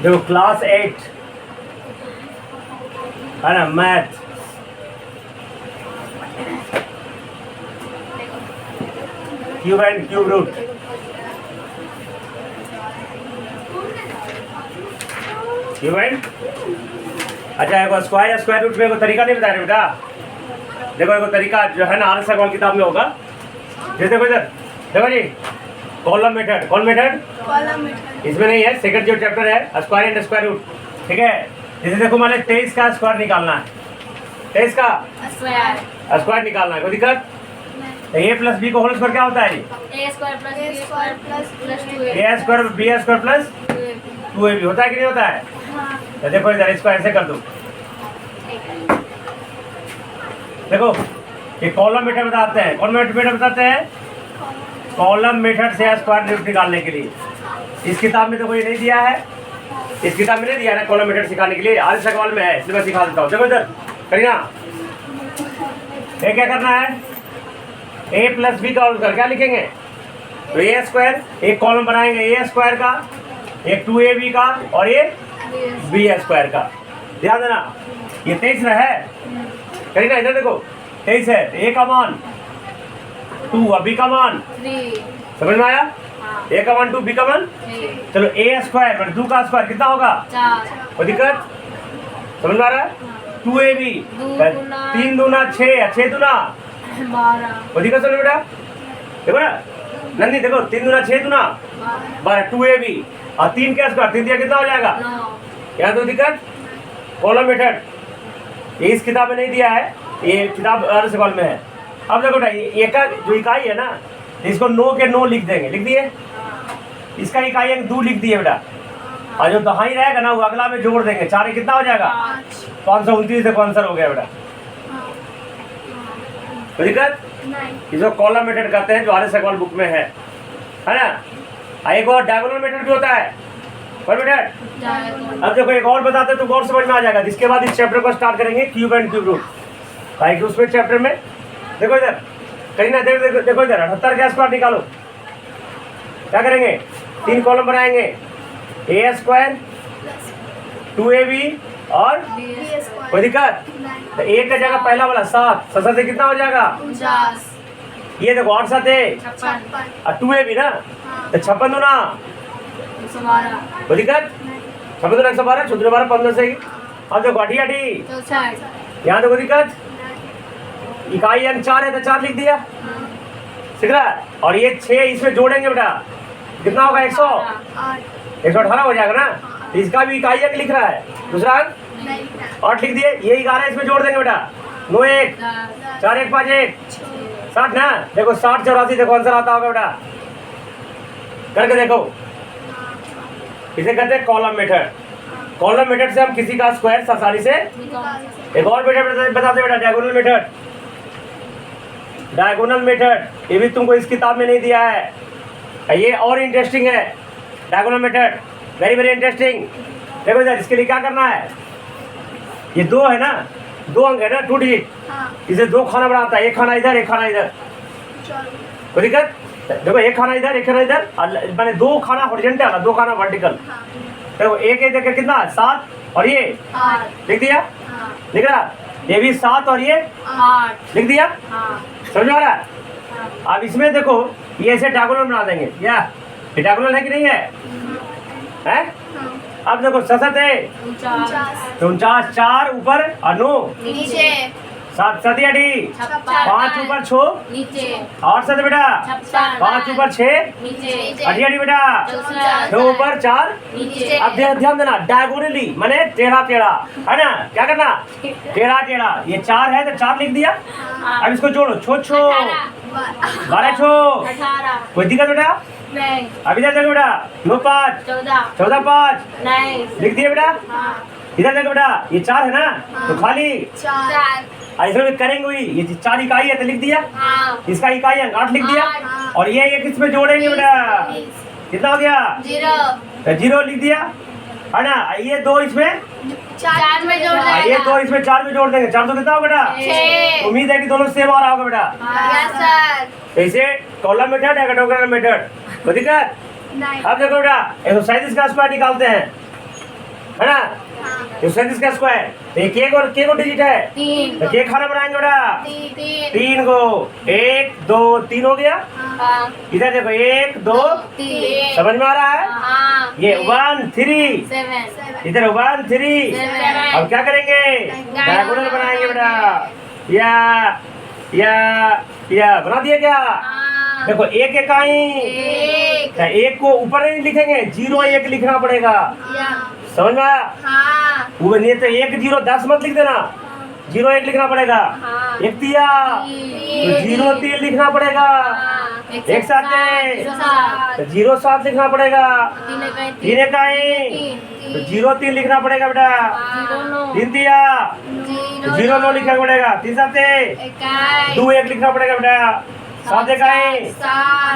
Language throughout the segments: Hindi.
देखो क्लास 8 है ना, math. Cube and cube root. Cube and, अच्छा एक स्क्वायर या स्क्वायर रूट में कोई तरीका नहीं बता रहे बेटा। देखो एक तरीका जो है ना आर एस अग्रवाल किताब में होगा। जैसे देखो इधर, देखो जी, कॉलम मेथड। कौन मेथड? Column method. इसमें नहीं है, सेकंड जो चैप्टर है स्क्वायर एंड स्क्वायर रूट, ठीक है। जैसे देखो मान 23 का स्क्वायर निकालना है, 23 का स्क्वायर निकालना है, कोई दिक्कत? ए प्लस बी का होल स्क्वायर क्या होता है? A square plus 2a a square b square plus 2ab होता है कि नहीं होता है? हाँ। तो देखो इधर इसको ऐसे कर दो। देखो ये कॉलम मेथड बताते हैं। कौन मेथड बताते हैं? कॉलम मेथड से स्क्वायर रूट निकालने के लिए। इस किताब में तो कोई नहीं दिया है, इस किताब में नहीं दिया है ना कॉलम मेथड सिखाने के लिए। आर एस अग्रवाल में है, इसलिए मैं सिखा देता हूँ। देखो इधर करीना, ये क्या करना है? ए प्लस बी का होल स्क्वायर क्या लिखेंगे? तो ए स्क्वायर, एक कॉलम बनाएंगे ए स्क्वायर का, एक 2ab का और ये बी स्क्वायर का। ध्यान देना, ये 23 है करीना, इधर देखो 23 है। ए का मान 2 और बी का मान 3। समझ में आया? हाँ। ए का मान 2 बी का मान, चलो ए स्क्वायर पर 2 का स्क्वायर कितना होगा? 4। कोई दिक्कत? समझ में आ रहा है? 2ab 3 दूना 6, 6 दूना 12। कोई दिक्कत? चलो बेटा देखो ना नंदी, देखो 3 दूना 6 दूना 12, 2ab और 3 का स्क्वायर 3 दिया कितना हो जाएगा? 9। यहाँ तो दिक्कत। कॉलम मेथड ये इस किताब में नहीं दिया है, ये किताब आर एस अग्रवाल में है। अब देखो बेटा ये का जो इकाई है ना, इसको नो के नो लिख देंगे, लिख दिए। इसका इकाई अंक 2 लिख दिए बेटा, और जो दहाई रहेगा ना वो अगला में जोड़ देंगे। 4 कितना हो जाएगा? 529 देखो आंसर हो गया बेटा। कोई दिक्कत? इसको कॉलम मेथड कहते हैं, जो आर एस अग्रवाल बुक में है ना। एक और डायगोनल मेथड भी होता है। कौन मेथड? अब देखो एक और बताते हैं तो और समझ में आ जाएगा। जिसके बाद इस चैप्टर को स्टार्ट करेंगे क्यूब एंड क्यूब रूट, ताकि उसमें चैप्टर में देखो इधर कहीं ना देखो इधर 78 का स्क्वायर निकालो। क्या करेंगे? 3 कॉलम बनाएंगे, ए स्क्वायर 2ab और कोई दिक्कत? तो एक का जगह पहला वाला 7, 7 से कितना हो जाएगा? 49। ये देखो 8 7 है 56। और 2ab ना, तो 56 दूना 112। कोई दिक्कत? 56 दूना 112, 14 12 15 से। अब देखो 8 8 64। यहाँ तो कोई दिक्कत? इकाई अंक 4 है तो 4 लिख दिया, ठीक है। और ये 6 इसमें जोड़ेंगे बेटा, कितना होगा? 118 हो जाएगा ना। इसका भी इकाई अंक लिख रहा है, दूसरा अंक 8 लिख दिए। ये 11 इसमें जोड़ देंगे बेटा, 9 1 4 1 5 1 60 ना। देखो 60 84 देखो आंसर आता होगा बेटा, करके देखो। इसे कहते हैं कॉलम मेथड। कॉलम मेथड से हम किसी का स्क्वायर आसानी से। एक और मेथड बताते बेटा, डायगोनल मेथड। डायगोनल मेथड ये भी तुमको इस किताब में नहीं दिया है, ये और इंटरेस्टिंग है। Diagonal method very very interesting. देखो इधर इसके लिए क्या करना है? ये 2 है ना, 2 अंक है ना, 2 डिजिट। इसे 2 खाना बनाता है, एक खाना इधर एक खाना इधर। कोई दिक्कत? देखो एक खाना इधर एक खाना इधर, मैंने 2 खाना हॉरिजॉन्टल और 2 खाना वर्टिकल। देखो एक देखो कितना 7 और ये 8। लिख दिया, लिख रहा। ये भी 7 और ये 8 लिख दिया, समझ आ रहा है? अब इसमें देखो ये ऐसे डायगोनल बना देंगे, या ये डायगोनल है कि नहीं है? हैं? अब देखो 67 है 49, 4 ऊपर और 9 नीचे 7 7 8 5 ऊपर 6 नीचे 8 7 बेटा 5 ऊपर 6 नीचे 8 8 बेटा 2 ऊपर 4 नीचे। अब ध्यान देना, डायगोनली माने टेढ़ा टेढ़ा है ना। क्या करना? टेढ़ा टेढ़ा। ये 4 है तो 4 लिख दिया। अब इसको जोड़ो, छो 12 छो 18। कोई दिक्कत बेटा? नहीं। अब इधर देखो बेटा 9 5 14 5 नहीं। लिख दिए बेटा। इधर देखो बेटा ये 4 है ना, तो खाली 4। इसमें भी करेंगे हुई। ये 4 इकाई है तो लिख दिया, इसका इकाई अंक 8 लिख दिया। और ये एक इसमें जोड़ेंगे बेटा, कितना हो गया? 0। 0 लिख दिया है ना। ये 2 इसमें 4 में जोड़ ये 2 इसमें 4 में जोड़ देंगे, 4 तो कितना होगा बेटा? 6। उम्मीद है कि दोनों सेम आ रहा होगा बेटा। Yes sir. ऐसे कॉलम मेथड है, डायगोनल मेथड। कोई दिक्कत? अब देखो बेटा एक्सरसाइज का स्क्वायर निकालते हैं। है ना? तो 37 का स्क्वायर तो ये के को डिजिट है 3 तो के खाना बनाएंगे बेटा 3 3 को 1 2 3 हो गया। हाँ इधर देखो 1 2 3 समझ में आ रहा है? हाँ ये 1 3 7 इधर 1 3 अब क्या करेंगे डायगोनल बनाएंगे बेटा या बना दिया क्या? हाँ देखो एक इकाई एक एक को ऊपर नहीं लिखेंगे 0 1 लिखना पड़ेगा समझ में आया? हाँ वो नहीं तो 1 0 10 मत लिख देना 0 1 लिखना पड़ेगा। हाँ एक दिया तो 0 3 लिखना पड़ेगा एक साथ है तो 0 7 लिखना पड़ेगा 3 इकाई तो 0 3 लिखना पड़ेगा बेटा 3 दिया तो 0 9 लिखना पड़ेगा 3 सात 2 1 लिखना पड़ेगा बेटा 7 इकाई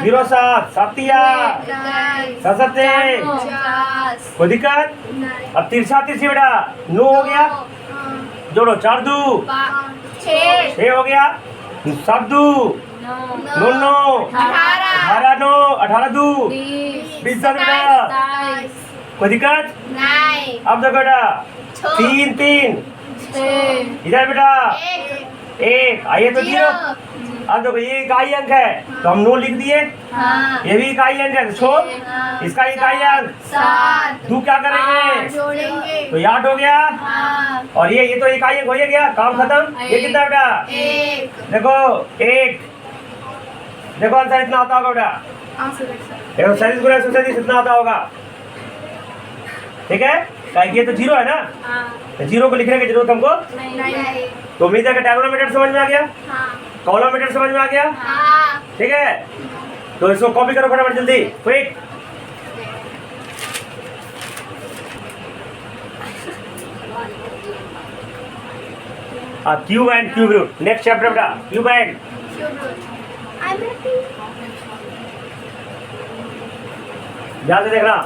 0 7 7 दिया 7 7 कोई दिक्कत? अब तिरछा तिरछी बेटा 9 हो गया जोड़ो 4 2 6 हो गया 7 2 9 9 18 9 18 2 20 बेटा कोई दिक्कत? अब देखो बेटा 3 3 इधर बेटा 1 आइए तो 0 अब देखो ये इकाई अंक है तो हम 9 लिख दिए ये भी इकाई अंक है तो छोड़ इसका इकाई अंक दो क्या करेंगे तो 8 हो गया और ये तो इकाई अंक हो ही गया काम खत्म। ये कितना बेटा देखो 1 देखो आंसर इतना आता होगा बेटा देखो 37 गुना 137 इतना आता होगा ठीक है क्या ये तो 0 है ना तो 0 को लिखने की जरूरत हमको तो उम्मीद है कि डायगोनल समझ में आ गया कॉलम मीटर समझ में आ गया ठीक है तो इसको कॉपी करो फटाफट जल्दी quick cube and cube root next chapter बेटा क्यूब एंड ध्यान से देखना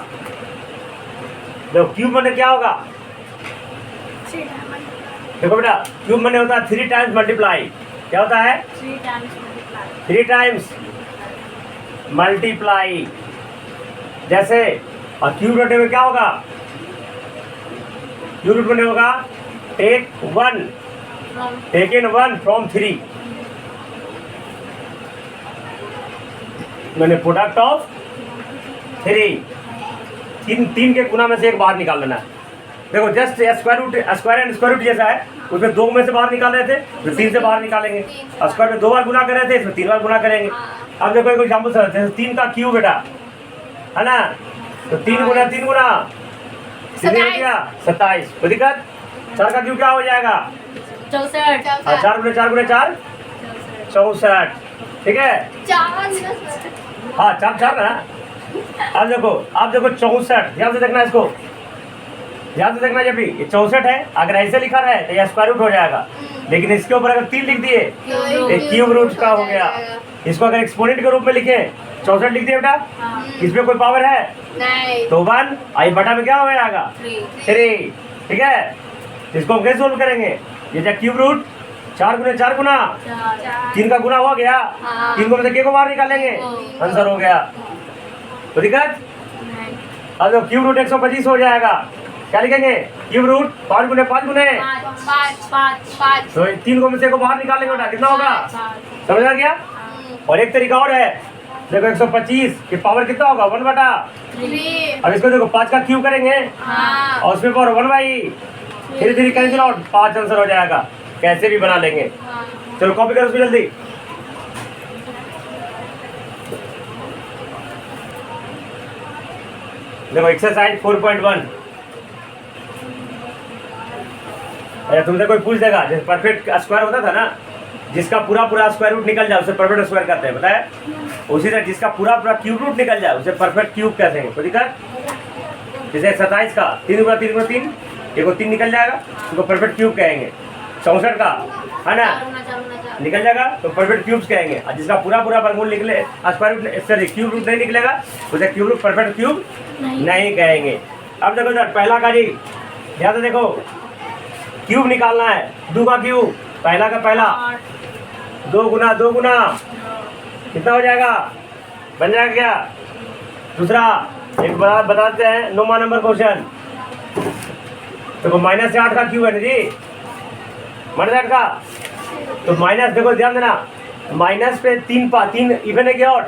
देखो क्यूब मैंने क्या होगा देखो बेटा क्यूब मैंने होता है 3 टाइम्स मल्टीप्लाई क्या होता है 3 टाइम्स मल्टीप्लाई जैसे और क्यूब रूट में क्या होगा क्यूब रूट में होगा टेक 1 टेकन 1 फ्रॉम 3 मैंने प्रोडक्ट ऑफ 3 के गुना में से एक बाहर निकाल लेना है। देखो just square and square root जैसा है उसमें 2 में से बाहर निकाल रहे थे तो 3 से बाहर निकालेंगे स्क्वायर में 2 बार गुना कर रहे थे इसमें 3 बार गुना करेंगे। अब देखो एक एग्जाम्पल सर जैसे 3 का क्यूब बेटा है ना तो 3 गुना 3 गुना 27 कोई दिक्कत? 4 का क्यूब क्या हो जाएगा 4 गुना 4 64 ठीक है हाँ 4 ना। अब देखो 64 ध्यान से देखना इसको ध्यान से देखना जब भी ये 64 है अगर ऐसे लिखा रहा है तो यह स्क्वायर रूट हो जाएगा लेकिन इसके ऊपर अगर 3 लिख दिए तो क्यूब रूट का हो गया। इसको अगर एक्सपोनेंट के रूप में लिखे 64 लिख दिए बेटा इसमें कोई पावर है नहीं तो 1 आई बटा में क्या हो जाएगा 3 ठीक है। इसको हम कैसे सोल्व करेंगे ये जो क्यूब रूट 4 गुना 3 का गुना हो गया 3 को मतलब के को बाहर निकालेंगे आंसर हो गया तो दिक्कत। अब तो क्यूब रूट 125 हो जाएगा क्या लिखेंगे क्यूब रूट 5 गुने 5 तो 3 को में से को बाहर निकालेंगे बेटा कितना होगा समझ आ गया। और एक तरीका और है देखो 125 की पावर कितना होगा 1 बटा अब इसको देखो 5 का क्यूब करेंगे और उसमें पावर 1 बाई धीरे धीरे कैंसिल आउट 5 आंसर हो जाएगा कैसे भी बना लेंगे। चलो कॉपी करो उसको जल्दी देखो एक्सरसाइज 4.1 तुमसे कोई पूछ देगा जैसे परफेक्ट स्क्वायर होता था ना जिसका पूरा स्क्वायर रूट निकल जाए उसे परफेक्ट स्क्वायर कहते हैं बताया उसी तरह जिसका पूरा क्यूब रूट निकल जाए उसे परफेक्ट क्यूब कहते हैं कोई दिक्कत। जैसे 27 का 3 गुना 3 गुना 3 एक 3 निकल जाएगा उसको परफेक्ट क्यूब कहेंगे 64 का है ना निकल जाएगा तो परफेक्ट क्यूब्स कहेंगे और जिसका पूरा वर्गमूल निकले square root sorry cube root नहीं निकलेगा उसे क्यूब रूट परफेक्ट क्यूब नहीं कहेंगे। अब देखो सर पहला का जी ध्यान से देखो क्यूब निकालना है 2 का क्यूब पहला का पहला 2 गुना कितना हो जाएगा बन जाएगा क्या। दूसरा एक बात बताते हैं 9वां नंबर क्वेश्चन देखो माइनस से 8 का क्यूब है ना जी, -8 का। तो माइनस देखो ध्यान देना, माइनस पे 3 इवन है क्या ऑड?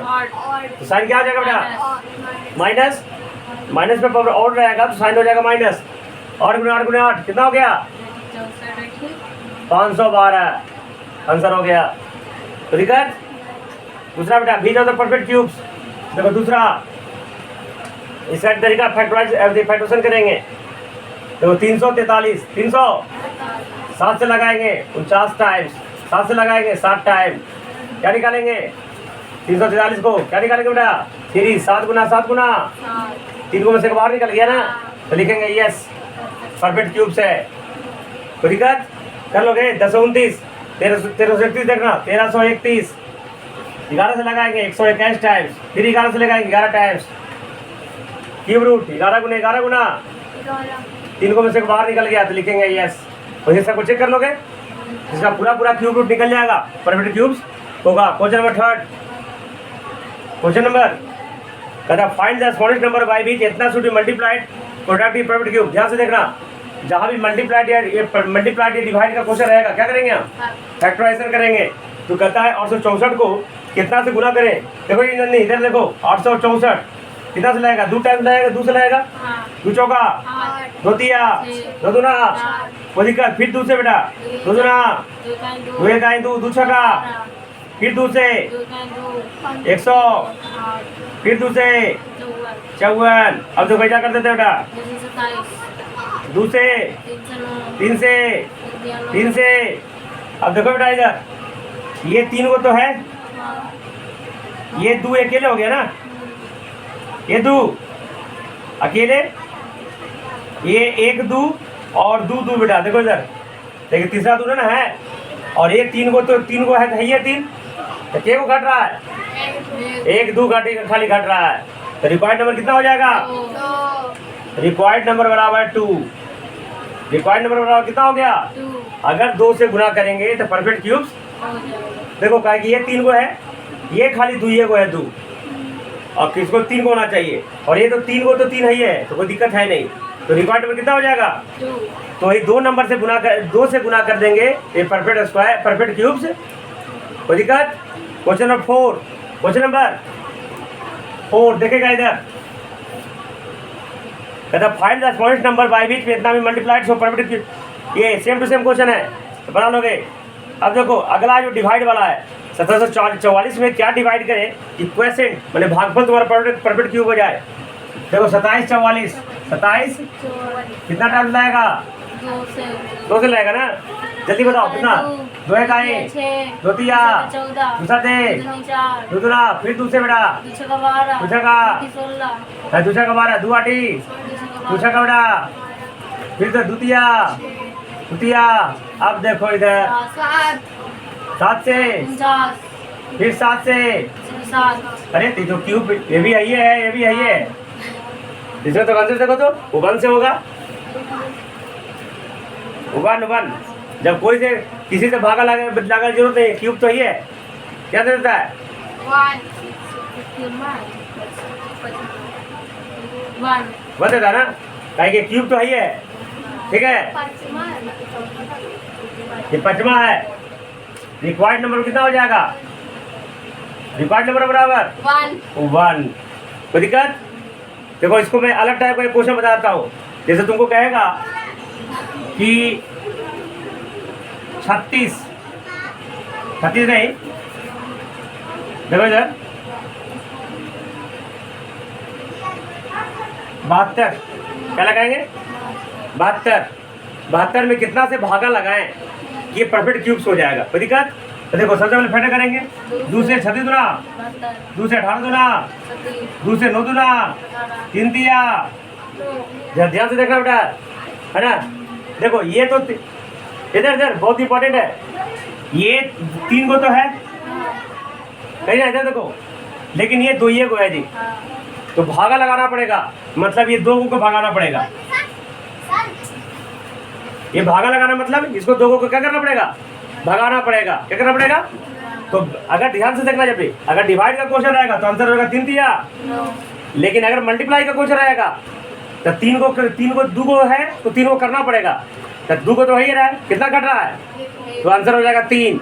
तो साइन क्या हो जाएगा बेटा? माइनस, माइनस पे पावर ऑड रहेगा तो साइन हो जाएगा माइनस। 8 गुना 8 गुना 8 कितना हो गया? 512 आंसर हो गया। तो ठीक है। दूसरा बेटा बीच ऑफ द परफेक्ट क्यूब्स। देखो दूसरा इसका तरीका फैक्टराइजेशन करेंगे। देखो 343, 300 7 से लगाएंगे 49 टाइम्स, 7 से लगाएंगे 60 टाइम, क्या निकालेंगे? 343 को क्या निकालेंगे बेटा? 3 7 गुना 7 गुना 3 को में से बाहर निकल गया ना, तो लिखेंगे यस परफेक्ट क्यूब्स है। तो दिक्कत कर लोगे। 10 29 1331 देखना, 1331 11 से लगाएंगे 121 टाइम्स, फिर 11 से लगाएंगे 11 टाइम्स, क्यूब रूट 11 गुना 11 गुना 3 को में से बाहर निकल गया तो लिखेंगे यस। और इसका चेक कर लोगे, इसका पूरा क्यूब रूट निकल जाएगा, परफेक्ट क्यूब्स होगा। क्वेश्चन नंबर 3, क्वेश्चन नंबर कहता find the smallest number by which इतना should be multiplied productive perfect cube. ध्यान से देखना, जहाँ भी मल्टीप्लाइड या डिवाइड का क्वेश्चन रहेगा क्या करेंगे हम? फैक्टराइजेशन करेंगे। तो कहता है 864 को कितना से गुना करें? देखो ये नन्ही इधर देखो, 864 कितना से लाएगा? 2 टाइम लाएगा, 2 से लाएगा, 2 चौका 2 तिया 2 दूना, कोई दिक्कत। फिर 2 से बेटा 2 दूना 2 इकाई 2 छका, फिर 2 से 100, फिर 2 से 54। अब तो कैसा कर देते बेटा? 2 से 3 से 3 से। अब देखो बेटा इधर ये 3 को तो है, ये 2 अकेले हो गया ना, ये 2 अकेले, ये 1 2 और 2 बेटा। देखो इधर देखिए तीसरा 2 ना है, और ये 3 को तो 3 को है ये 3 तो क्या को घट रहा है? 1 2 खाली घट रहा है। तो रिक्वायर्ड नंबर कितना हो जाएगा? रिक्वायर्ड नंबर बराबर 2। रिक्वायर्ड नंबर बराबर कितना हो गया? अगर 2 से गुना करेंगे तो परफेक्ट क्यूब्स देखो क्या कि ये 3 को है, ये खाली 2 को है 2, और किसको 3 को होना चाहिए, और ये तो 3 को तो 3 ही है, तो कोई दिक्कत है नहीं। तो रिक्वायर्ड नंबर कितना हो जाएगा? 2। तो ये 2 नंबर से गुना कर 2 से गुना कर देंगे ये परफेक्ट स्क्वायर परफेक्ट क्यूब्स, कोई दिक्कत। क्वेश्चन नंबर 4, क्वेश्चन नंबर 4 देखेगा इधर, कहता find the smallest number by which इतना भी मल्टीप्लाइड सो परफेक्ट क्यूब। ये सेम टू सेम क्वेश्चन है, तो बना लोगे। अब देखो अगला जो डिवाइड वाला है, 1744 में क्या डिवाइड करें कि क्वेश्चन मैंने भागफल तुम्हारा परफेक्ट क्यूब हो जाए। देखो 27 44 27 कितना टाइम लाएगा? 2 से लाएगा ना, जल्दी बताओ कितना? 2 इकाई 2 तिया 2 साते 2 दूना, फिर 2 से बेटा 2 छका 2 छका 12 2 आठी 2 छका बेटा, फिर तो 2 तिया। अब देखो इधर 7 से, फिर 7 से। अरे तो क्यूब ये भी आई है, ये भी आई है, इसमें तो आंसर देखो तो वो 1 से होगा, 1 जब कोई से किसी से भागा लगा जरूरत नहीं, क्यूब तो ही है। क्या देता है? 1 देता ना, कहीं क्यूब तो ही है, ठीक है। ये 5वां है। रिक्वायर्ड नंबर कितना हो जाएगा? रिक्वायर्ड नंबर बराबर 1। कोई दिक्कत? देखो इसको मैं अलग टाइप का एक क्वेश्चन बताता हूँ। जैसे तुमको कहेगा कि 36 नहीं, देखो इधर 72 क्या लगाएंगे? 72 में कितना से भागा लगाएं ये परफेक्ट क्यूब्स हो जाएगा। कोई दिक्कत? तो देखो सबसे पहले फैक्टर करेंगे 2 से 36 दूना, 2 से 18 दूना, 2 से 9 दूना, 3 तिया। ध्यान से देखना बेटा, है ना। देखो ये तो इधर बहुत इंपॉर्टेंट है, ये 3 को तो है कहीं ना, इधर देखो, लेकिन ये 2 को है जी, तो भागा लगाना पड़ेगा, मतलब ये 2 को भगाना पड़ेगा। ये भागा लगाना मतलब इसको 2 को क्या करना पड़ेगा? भगाना पड़ेगा। क्या करना पड़ेगा? तो अगर ध्यान से देखना, जब भी अगर डिवाइड का क्वेश्चन रहेगा तो आंसर होगा 3 तिया, लेकिन अगर मल्टीप्लाई का क्वेश्चन रहेगा तो तीन को दो को है तो तीन को करना पड़ेगा। तो दो को तो हो ही रहा है, कितना कट रहा है, तो आंसर हो जाएगा 3।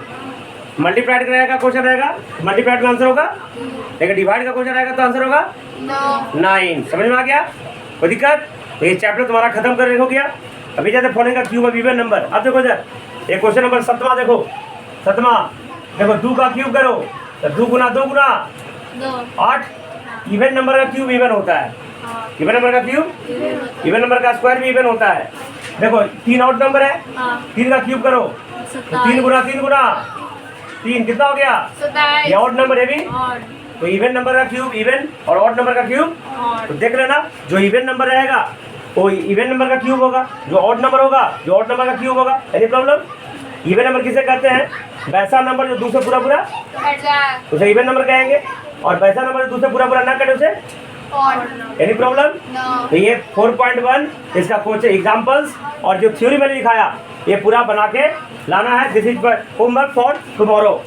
मल्टीप्लाइड रहेगा क्वेश्चन रहेगा, मल्टीप्लाइड का आंसर होगा, लेकिन डिवाइड का क्वेश्चन रहेगा तो आंसर होगा 9। समझ में आ गया, कोई दिक्कत? तो ये चैप्टर तुम्हारा खत्म कर हो गया। अभी जैसे फॉलोइंग का क्यूब ऑफ इवन नंबर। अब देखो सर ये क्वेश्चन नंबर 7वां देखो, 7वां देखो 2 का क्यूब करो तो 2 गुना 2 गुना 8। इवन नंबर का क्यूब इवन होता है, इवन नंबर का क्यूब, इवन नंबर का स्क्वायर भी इवन होता है। देखो 3 ऑड नंबर है, 3 का क्यूब करो तो 3 गुना 3 गुना 3 कितना हो गया, ये ऑड नंबर है भी। तो इवन नंबर का क्यूब इवन और ऑड नंबर का क्यूब, तो देख लेना जो इवन नंबर रहेगा वो इवन नंबर का क्यूब होगा, जो ऑड नंबर होगा जो ऑड नंबर का क्यूब होगा। Any problem? इवन नंबर किसे कहते हैं, वैसा नंबर जो दूसरे पूरा पूरा उसे इवन नंबर कहेंगे, और वैसा नंबर जो दूसरे पूरा पूरा ना कटे उसे। Any problem? तो ये 4.1 इसका कुछ एग्जांपल्स और जो थ्योरी मैंने दिखाया ये पूरा बना के लाना है। This is homework for tomorrow.